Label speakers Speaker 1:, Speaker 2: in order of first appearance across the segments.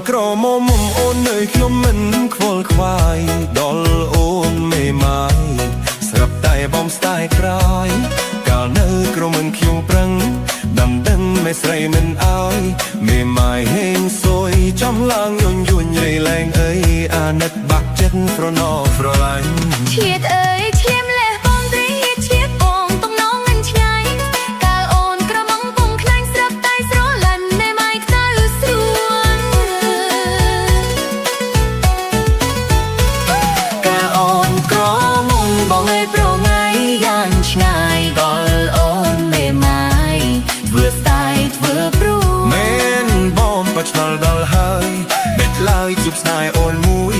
Speaker 1: ក្រមុំអូននៅខ្ញុំមិនខ្វល់ខ្វាយដល់អូនមេម៉ាយស្រាប់តែបំស្ដាយក្រោយកាលនៅក្រមុំខ្ញុំប្រឹងដាំដឹងមេស្រីមិនអើយមេម៉ាយហេងសួយចំឡើងយញយួនរៃលែងអើយអាណិតបាក់ចិត្តប្រណោប្រឡាញ់
Speaker 2: ឈៀតអើយឈាមលេះបងត្រីឈៀតបងតំណងមិនឆ្ងាយកាលអូនក្រមុំពងខ្លាញ់ស្រាប់តែស្រលាញ់មេម៉ាយខ្ទៅស្រួល
Speaker 1: កាលអូនក្រមុំបងឲ្យប្រងាយយ៉ាងឆ្ងាយដល់អូនមេម៉ាយធ្វើស្ដាយធ្វើព្រួយមែនបងបឆ្លល់ដល់ហើយបិទឡើយជប់ស្ដាយអូនមួយ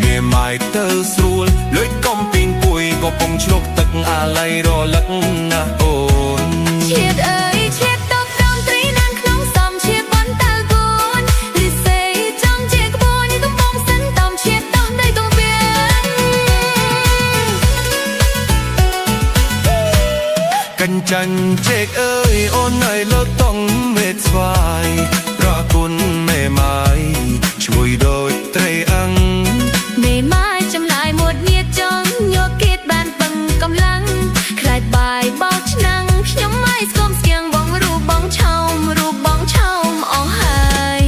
Speaker 1: មេម៉ាយទៅស្រួលលុយកំពីងពួយក៏ពងឆ្លុកទឹកអាឡ័យរលឹកណាស់អូន
Speaker 2: ឈៀតអើយឈៀតតបដងត្រីនាងក្នុងសំឈៀតបនតាល់គូនរិសេចង់ជាក្បួននេះទំបងសិនតំឈៀតតំដីទំពៀ
Speaker 1: នកញ្ចាញ់ជែកអើយអូនឲ្យលើកតង់មេស្វាយប្រគុណមេម៉ាយជួយដូចត្រីអាំង
Speaker 2: មេម៉ាយចំណាយមួយនាចង់យកគៀតបានបឹងកម្លាំងខ្លាចបាយបោកឆ្នាំងខ្ញុំមិនស្គមស្គៀងបងរូបបងឆោមអស់ហើយ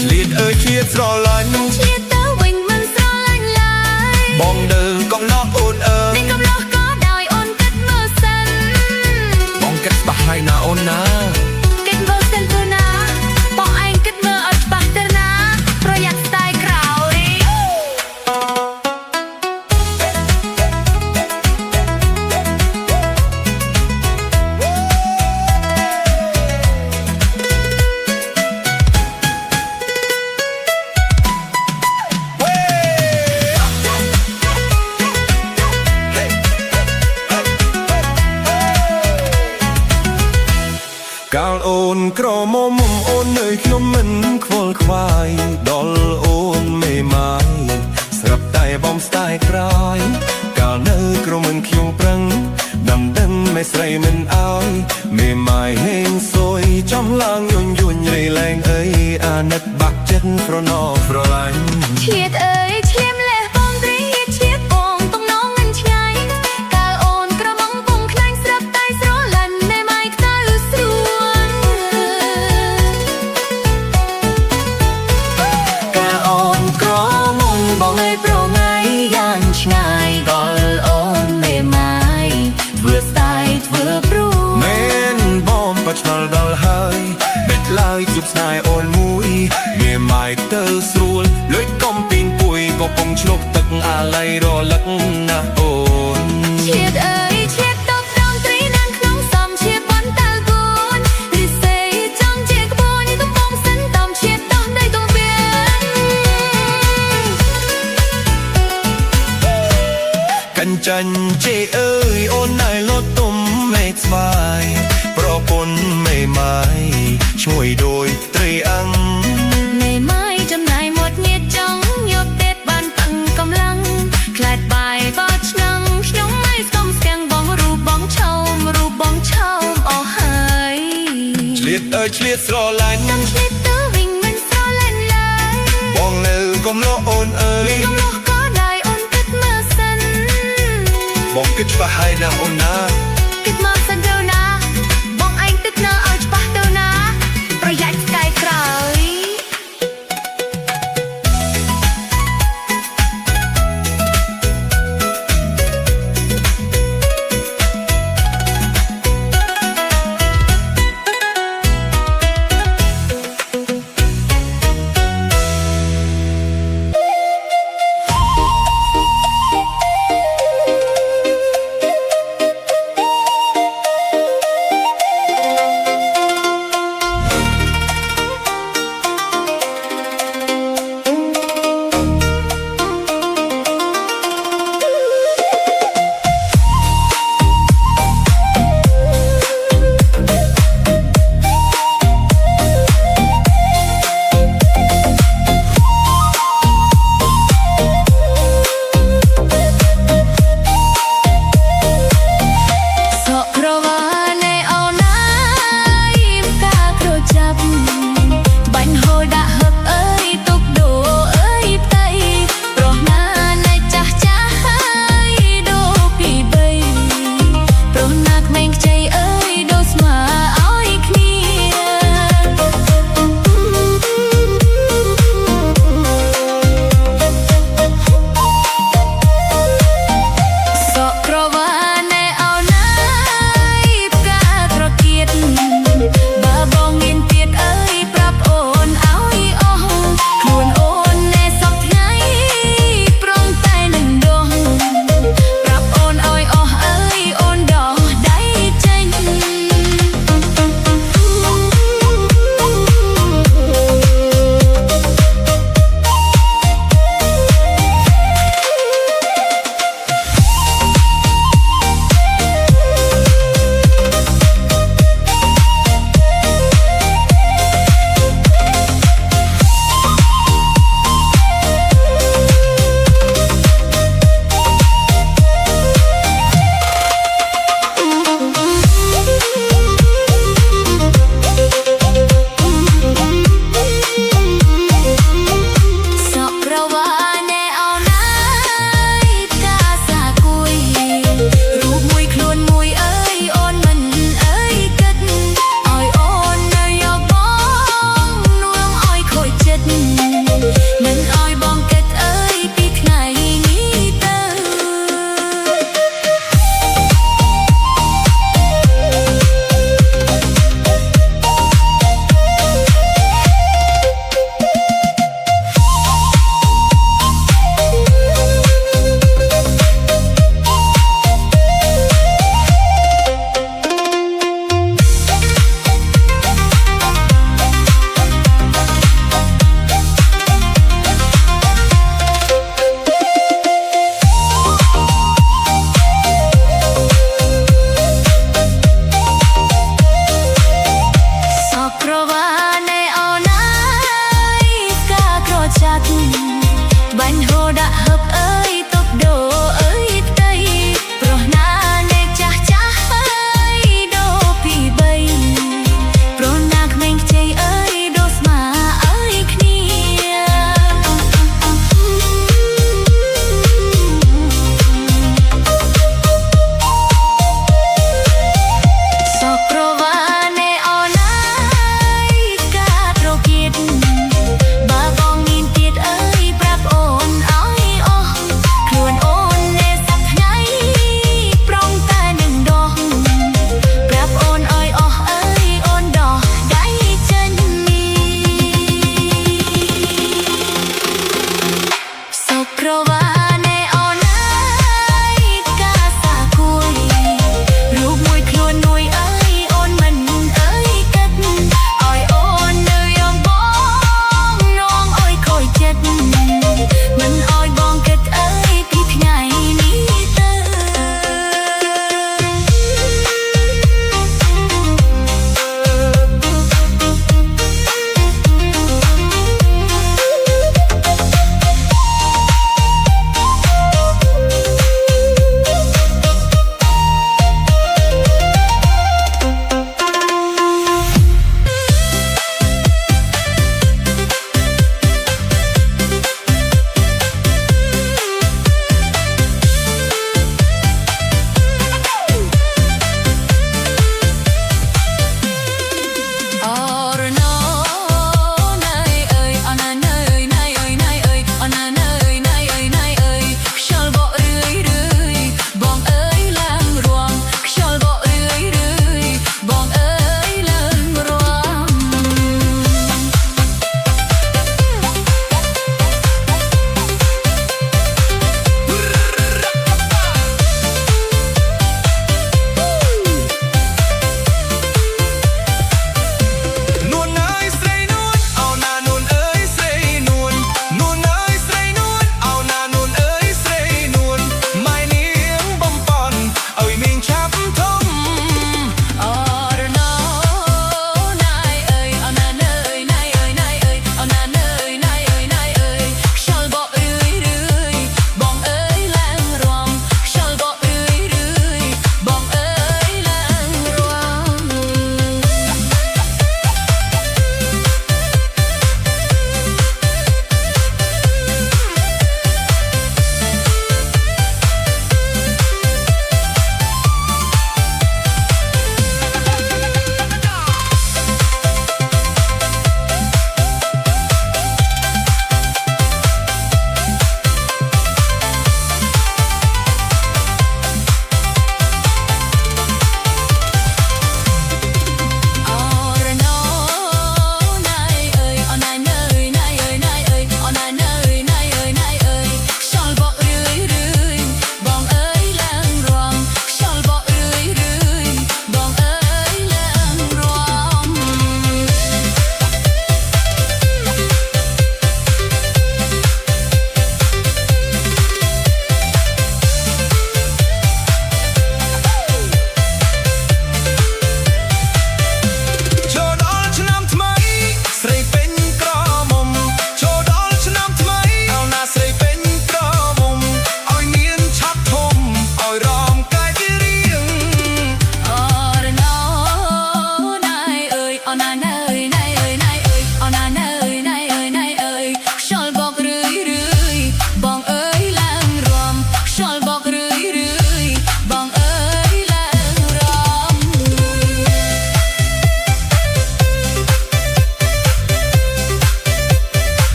Speaker 1: ឆ្លៀតអើយឆ្លៀតស្រឡាញ់
Speaker 2: ឆ្លៀតទៅវិញមិនស្រឡាញ់ឡើយ
Speaker 1: បងដើរកំឡោះអូនអើយ
Speaker 2: នេះកំឡោះក៏ដោយអូនគិតមើលសិន
Speaker 1: បងគិតច្បាស់ហើយណាអូនណា
Speaker 2: គិតមើលសិនទៅណាបងឯងគិតមើលឲ្យច្បាស់ទៅណាប្រយ័ត្នស្ដាយក្រោយ
Speaker 1: កាលអូនក្រមុំអូននៅខ្ញុំមិនខ្វល់ខ្វាយដល់អូនមេម៉ាយស្រាប់តែបំស្ដាយក្រោយកាលនៅក្រមុំខ្ញុំប្រឹងដាំដឹងមេស្រីមិនអើយមេម៉ាយហេងសួយចំឡើងយញយួនរៃលែងអើយអាណិតបាក់ចិត្តប្រណោប្រឡាញ់
Speaker 2: ឈៀតអើយឈាមលេះបងត្រីឈៀតបងតំណងមិនឆ្ងាយកាលអូនក្រមុំពងខ្លាញ់ស្រាប់តែស្រលាញ់មេម៉ាយខ្ទៅស្រួល
Speaker 1: កាលអូនក្រមុំបងឲ្យប្រងាយយ៉ាងឆ្ងាយដល់អូនមេម៉ាយធ្វើស្ដាយធ្វើព្រួយមែនបងបឆ្លល់ដល់ហើយបិទឡើយជប់ស្ដាយអូនមួយមេម៉ាយទៅស្រួលលុយកំពីងពួយក៏ពងឆ្លុកទឹកអាឡ័យរលឹកណាស់អូន
Speaker 2: ឈៀតអើយឈៀតតបដងត្រីនាងក្នុងសំឈៀតបនតាល់គូនរិសេចង់ជាក្បួននេះទំបងសិនតំឈៀតតំដីទំពៀ
Speaker 1: កញ្ចាញ់ជេអើយអូនឲ្យលត់ទុំមេស្វាយប្រពន្ធមេម៉ាយជួយដូចត្រីអាំង
Speaker 2: មេម៉ាយចំណាយមួយនាចង់យកទេតបានតឹងកម្លាំងខ្លាចបាយបោកឆ្នាំងខ្ញុំមិនស្គមស្គាំងបងរូបបងឆោមអស់ហើយ
Speaker 1: ឆ្លៀតអើយឆ្លៀតស្រឡាញ់
Speaker 2: ខ្ញុំឆ្លៀតទៅវិញមិនស្រឡាញ់ឡើយ
Speaker 1: បងនៅកំឡោះអូនអើយ
Speaker 2: កំឡោះក៏ដោយអូនគិតមើលសិន
Speaker 1: បងគិតច្បាស់ហើយណាអូនណា
Speaker 2: គិតមើលសិនទៅណាបងឯងគិតនៅឲ្យច្បាស់ទៅណាប្រយ័ត្នស្ដាយក្រោយ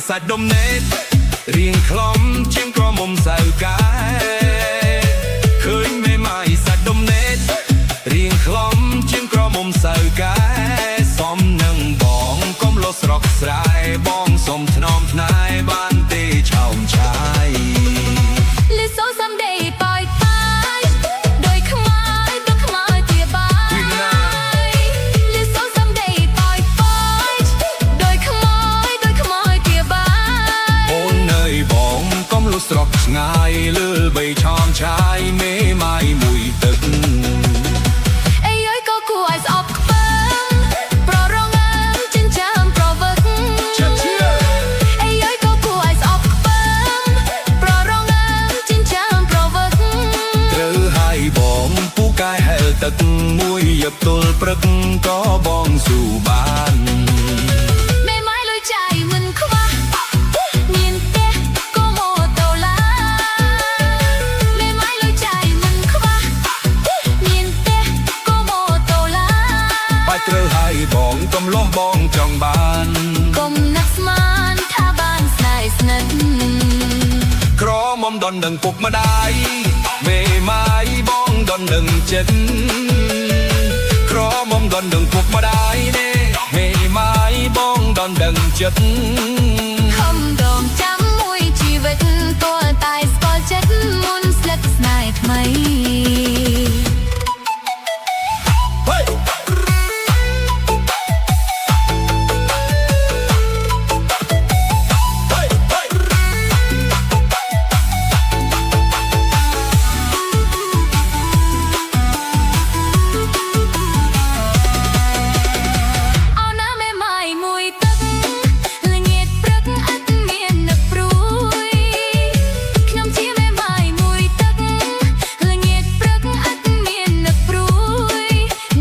Speaker 1: សាច់ដុំណេតរៀងខ្លំជាងក្រមុំសៅកែឃើញមេម៉ាយសាច់ដុំណេតរៀងខ្លំជាងក្រមុំសៅកែសំនឹងបងកុំលុះស្រកស្រែបងសុំថ្នមថ្នាយបានទេឆោមឆាយ
Speaker 2: Listen someday bye bye ដោយខ្មៅដូចខ្មៅជាបាយListen someday bye bye ដោយខ្មៅជាបាយ
Speaker 1: អូនអើយបងកុំលុះស្រកឆ្ងាយលើបីឆោមឆាយមេម៉ាយមួយទឹក
Speaker 2: អីអើយក៏គួរឲ្យស្អប់ខ្ពើមប្ររងើមចិញ្ចាំប្រវឹកអីអើយក៏គួរឲ្យស្អប់ខ្ពើមប្ររងើមចិញ្ចាំប្រវឹក
Speaker 1: ត្រូវហើយបងពូកែហែលទឹកមួយយប់ទល់ព្រឹកក៏បងស៊ូបាន
Speaker 2: មេម៉ាយលុយចាយមិនខ្វះមានទេក៏មកតូឡាមេម៉ាយលុយចាយមិនខ្វះមានទេក៏មកតូឡា
Speaker 1: បាច់ត្រូវហើយបងកុំលោះបងចង់បាន
Speaker 2: កុំនឹកស្មានថាបានស្នេហ៍ស្និទ្ធ
Speaker 1: ក្រមុំដននឹងពុកម្ដាយមេម៉ាយបងដននឹងចិត្តក្រមុំដននឹងពុកម្ដាយនេះមេម៉ាយបងដននឹងចិត្ត
Speaker 2: ខំដងចាំមួយជីវិតតួតែស្គាល់ចិត្តមុនស្លឹកស្នេហ៍ថ្មី เอาน้ำแม่ไม้มวยตึกละเงียดปรึกอัดเมียนนักปรุยขนมเชียแม่ไม้มวยตึกละเงียดปรึกอัดเมียนนักปรุย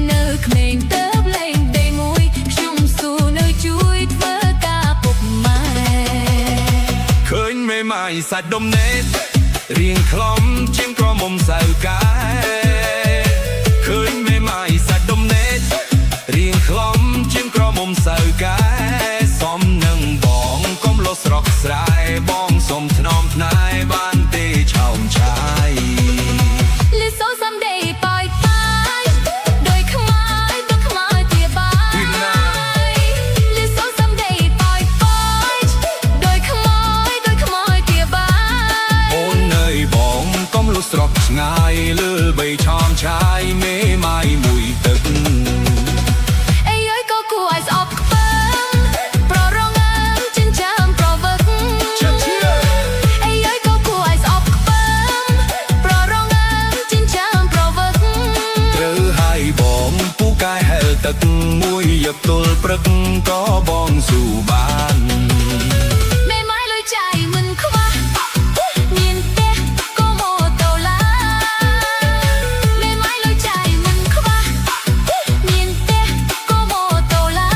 Speaker 2: เนื้อเขมรเติบเล่งได้มวยชุ่มสู่เนื้อจุยเพื่อกาปุกไม้
Speaker 1: ឃើញមេម៉ាយសាច់ដុំណេតរៀងខ្លំជាងក្រមុំសៅកែឃើញមេម៉ាយសាច់ដុំណេតរៀងខ្លំជាងក្រមុំសៅកែសំនឹងបងកុំលុះស្រកស្រែបងសុំថ្នមថ្នាយបានទេឆោមឆាយ
Speaker 2: Listen someday bye bye ដោយខ្មៅដូចខ្មៅជាបាយ Listen someday bye bye ដោយខ្មៅជាបាយ
Speaker 1: អូនអើយបងកុំលុះស្រកឆ្ងាយលើបីឆោមឆាយមេម៉ាយមួយទឹក
Speaker 2: អីអើយក៏គួរឲ្យស្អប់ខ្ពើមប្ររងើមចិញ្ចាំប្រវឹកអីអើយក៏គួរឲ្យស្អប់ខ្ពើមប្ររងើមចិញ្ចាំប្រវឹក
Speaker 1: ត្រូវហើយបងពូកែហែលទឹកមួយយប់ទល់ព្រឹកក៏បងស៊ូបាន
Speaker 2: មេម៉ាយលុយចាយមិនខ្វះមានទេក៏មកតូឡាមេម៉ាយលុយចាយមិនខ្វះមានទេក៏មកតូឡា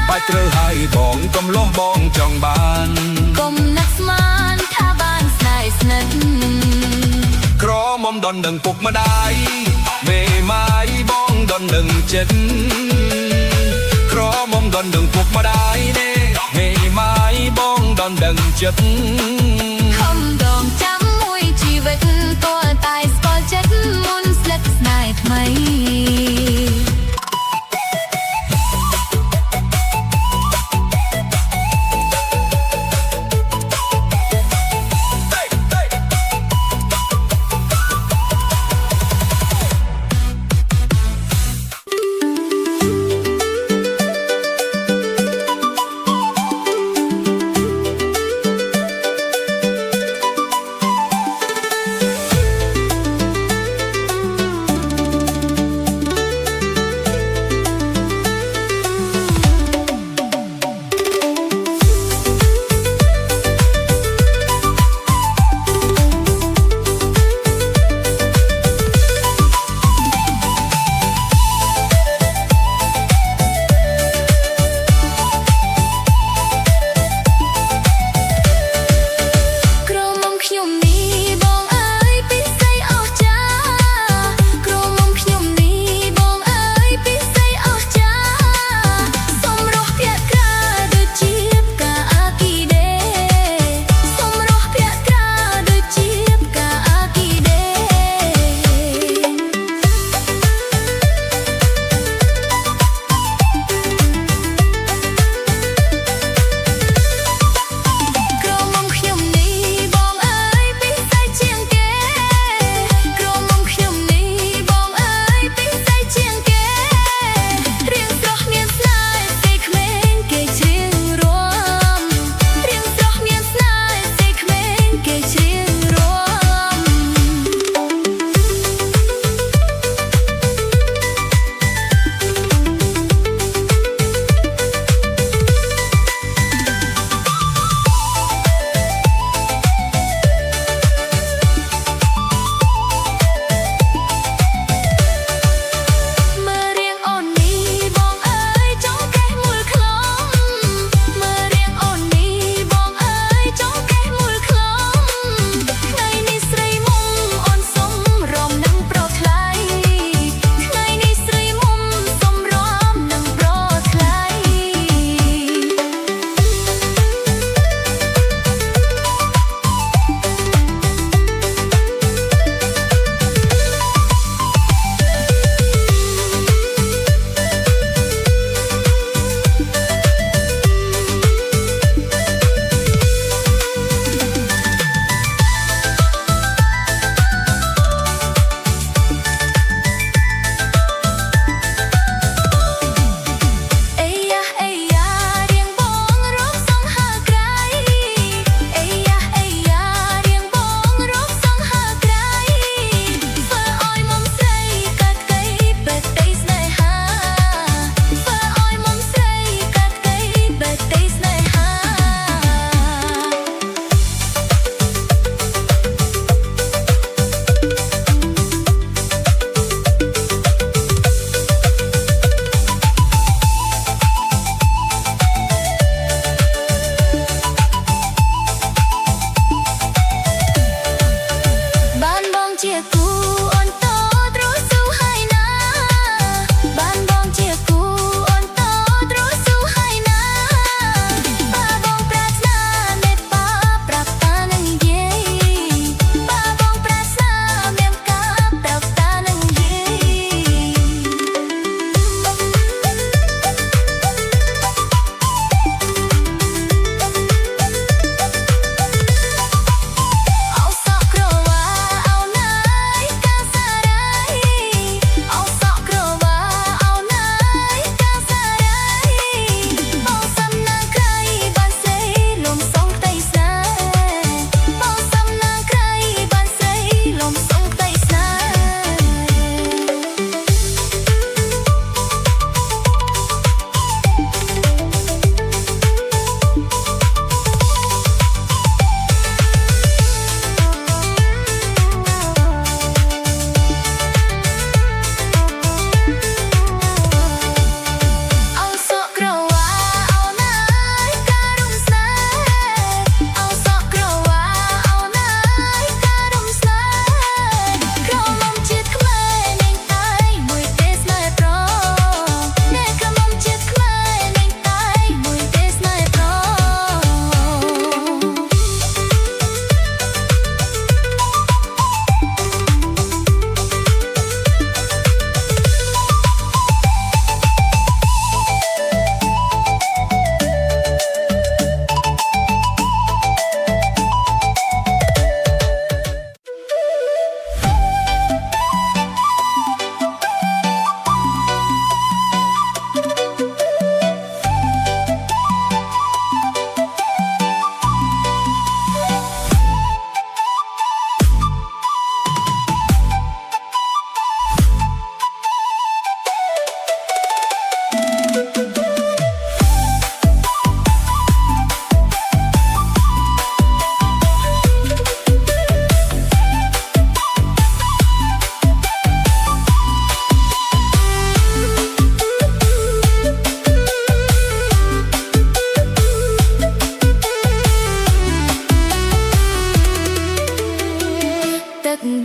Speaker 1: បាច់ត្រូវហើយបងកុំលោះបងចង់បាន
Speaker 2: កុំនឹកស្មានថាបានស្នេហ៍ស្និទ្ធ
Speaker 1: ក្រមុំដននឹងពុកម្ដាយមេម៉ាយបងដននឹងចិត្តក្រមុំដននឹងពុកម្ដាយនេះមេម៉ាយបងដននឹងចិត្ត
Speaker 2: ខំដងចាំមួយជីវិតតួតែស្គាល់ចិត្តមុនស្លឹកស្នេហ៍ថ្មី
Speaker 1: អ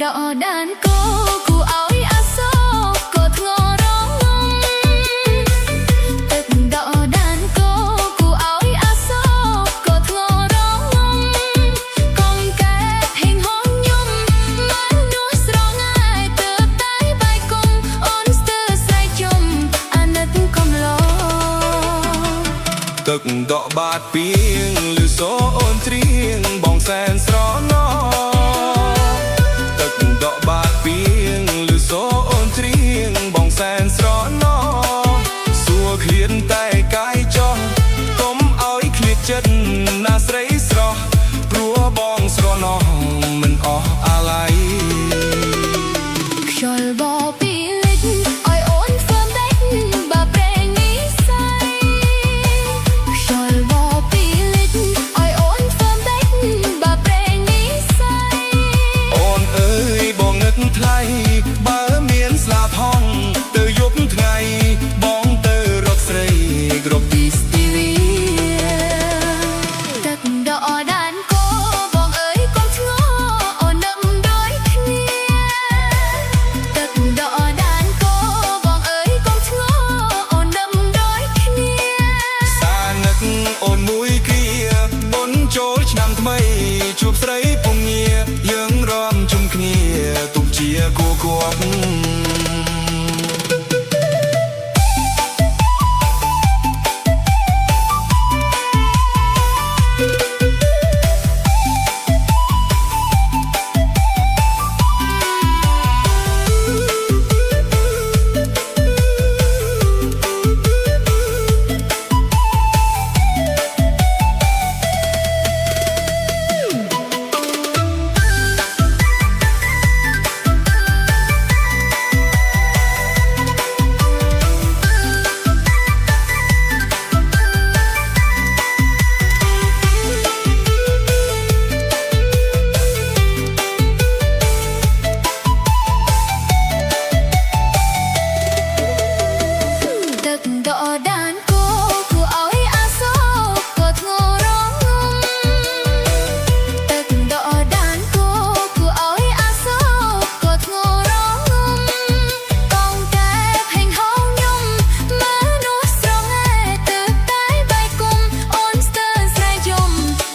Speaker 2: ដកដានគោគូឲ្យអាសូរក៏ធ្ងររងំទឹកដកដានគោគូឲ្យអាសូរក៏ធ្ងររងំកងកែហេងហងញំមិននោះស្រងងាយទើបតែបែកគុំអូនស្ទើរស្រែកជុំអាណិតកំឡោ
Speaker 1: ទឹកដកបាតពីងលឺសូអូនត្រៀងបងសែនស្រណោទឹកដកបាតពីងលឺសូអូនត្រៀងបងសែនស្រណោសួរឃ្លានតែកាយចោះកុំឲ្យឃ្លាតចិត្តណាស្រីស្រស់ព្រោះបងស្រណោមិនអស់អាឡ័យ
Speaker 2: ខ្យល់បោពីលិចឲ្យអូនហ្វឹមដេកបើប្រេងនិស័យខ្យល់បោពីលិចឲ្យអូនហ្វឹមដេកបើប្រេងនិស័យ
Speaker 1: អូនអើយបងនឹកថ្លៃបើមានស្លាប់ហងទៅយប់ថ្ងៃបងទៅរកស្រីគ្រប់ទីស្ទីវី
Speaker 2: ទឹកដកដានគោបងអើយកុំឆ្ងល់អូននឹកដូចគ្នាទឹកដកដានគោបងអើយកុំឆ្ងល់អូននឹកដូចគ្នា
Speaker 1: សានឹកអូនមួយគ្រាបុនចូលឆ្នាំថ្មីជួបស្រីពងងារយើងរំជុំគ្នាទុកជាគូគប់
Speaker 2: ទឹកដកដានគោគូឲ្យអាសូរក៏ធ្ងររងំទឹកដកដានគោគូឲ្យអាសូរក៏ធ្ងររងំកងកែហេងហងញំមើលនោះស្រងឯទើបតែបែកគុំអូនស្ទើរស្រែកយំ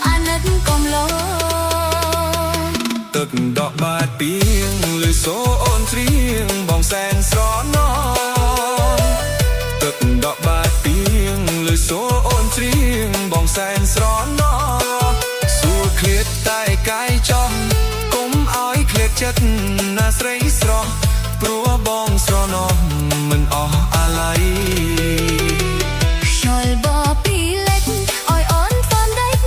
Speaker 2: អាណិតកំឡោ
Speaker 1: ទឹកដកបាតពីងលឺសូអូនត្រៀងបងសែនស្រណោទឹកដកបាតពីងលឺសូអូនត្រៀងបងសែនស្រណោសួរឃ្លាតតែកាយចោះកុំឲ្យឃ្លាតចិត្តណាស្រីស្រស់ព្រោះបងស្រណោមិនអស់អាឡ័យ
Speaker 2: ខ្យល់បោពីលិចឲ្យអូនហ្វឹមដេក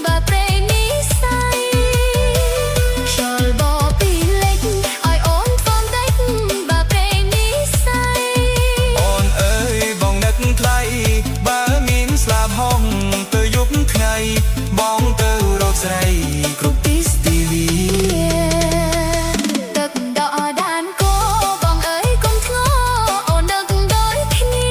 Speaker 2: បើប្រេងនិស័យខ្យល់បោពីលិចឲ្យអូនហ្វឹមដេកបើប្រេងនិស័យ
Speaker 1: អូនអើយបងនឹកថ្លៃបើមានស្លាប់ហងទៅយប់ថ្ងៃបងទៅរកស្រីគ្រប់ទីស្ទីវី
Speaker 2: ទឹកដកដានគោបងអើយកុំធ្ងរអូននឹកដូចគ្នា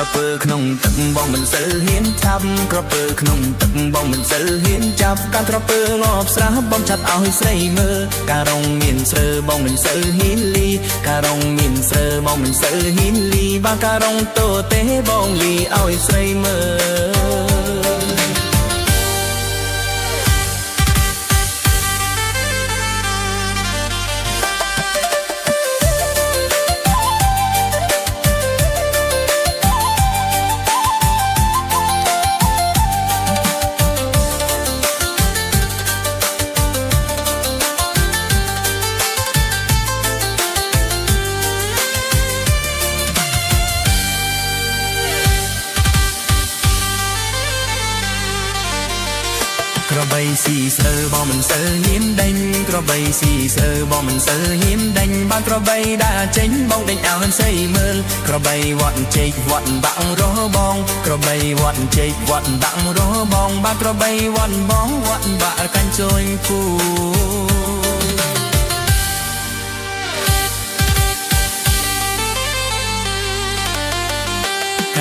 Speaker 1: ក្រពើក្នុងទឹកបងមិនសូវហ៊ានចាប់ក្រពើក្នុងទឹកបងមិនសូវហ៊ានចាប់ការក្រពើងាប់ស្រះបងចាត់ឲ្យស្រីមើលការរងមានស្រើបងមិនសូវហ៊ានលីការរងមានស្រើបងមិនសូវហ៊ានលីបើការរងតូទេបងលីឲ្យស្រីមើលក្របីស៊ីស្រើបងមិនសូវហ៊ានដេញក្របីស៊ីស្រើបងមិនសូវហ៊ានដេញបើក្របីដើរចេញបងដេញឲ្យស្រីមើលក្របីវត្តជែកវត្តបាក់រស់បងក្របីវត្តជែកវត្តបាក់រស់បងបើក្របីវត្តបងវត្តបាក់កាញ់ជូនគូ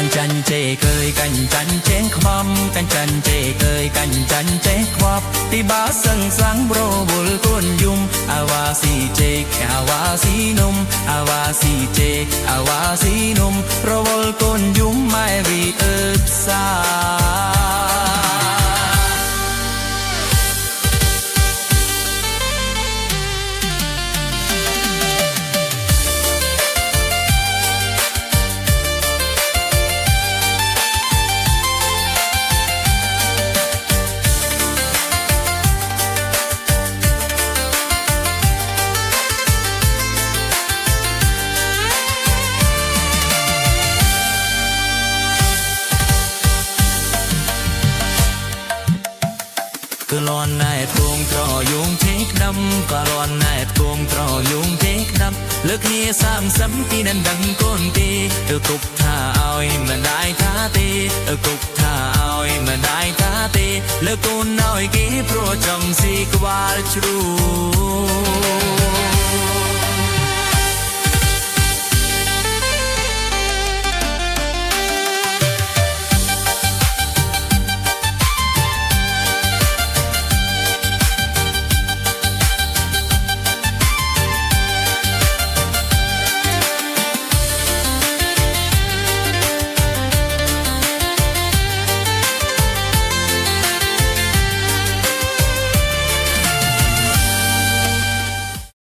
Speaker 1: កាន់ចាញ់ជេកើយកាន់ចាញ់ជេខ្វំកាន់ចាញ់ជេកើយកាន់ចាញ់ជេខ្វប់ទីបាសឹងសាំងប្រវល់គួនយំអាវ៉ាស៊ីជេអាវ៉ាស៊ីនំអាវ៉ាស៊ីជេអាវ៉ាស៊ីនំប្រវល់គួនយំម៉ែរីអើផ្សាcứ loan này tuông trò dùng thế đâm và loan này tuông trò dùng thế đâm lực nia sam sắm khi nên đằng con tê ở cục thả oi mà đại tha tê ở cục thả oi mà đại tha tê lực con nói kế pro trong si qua chu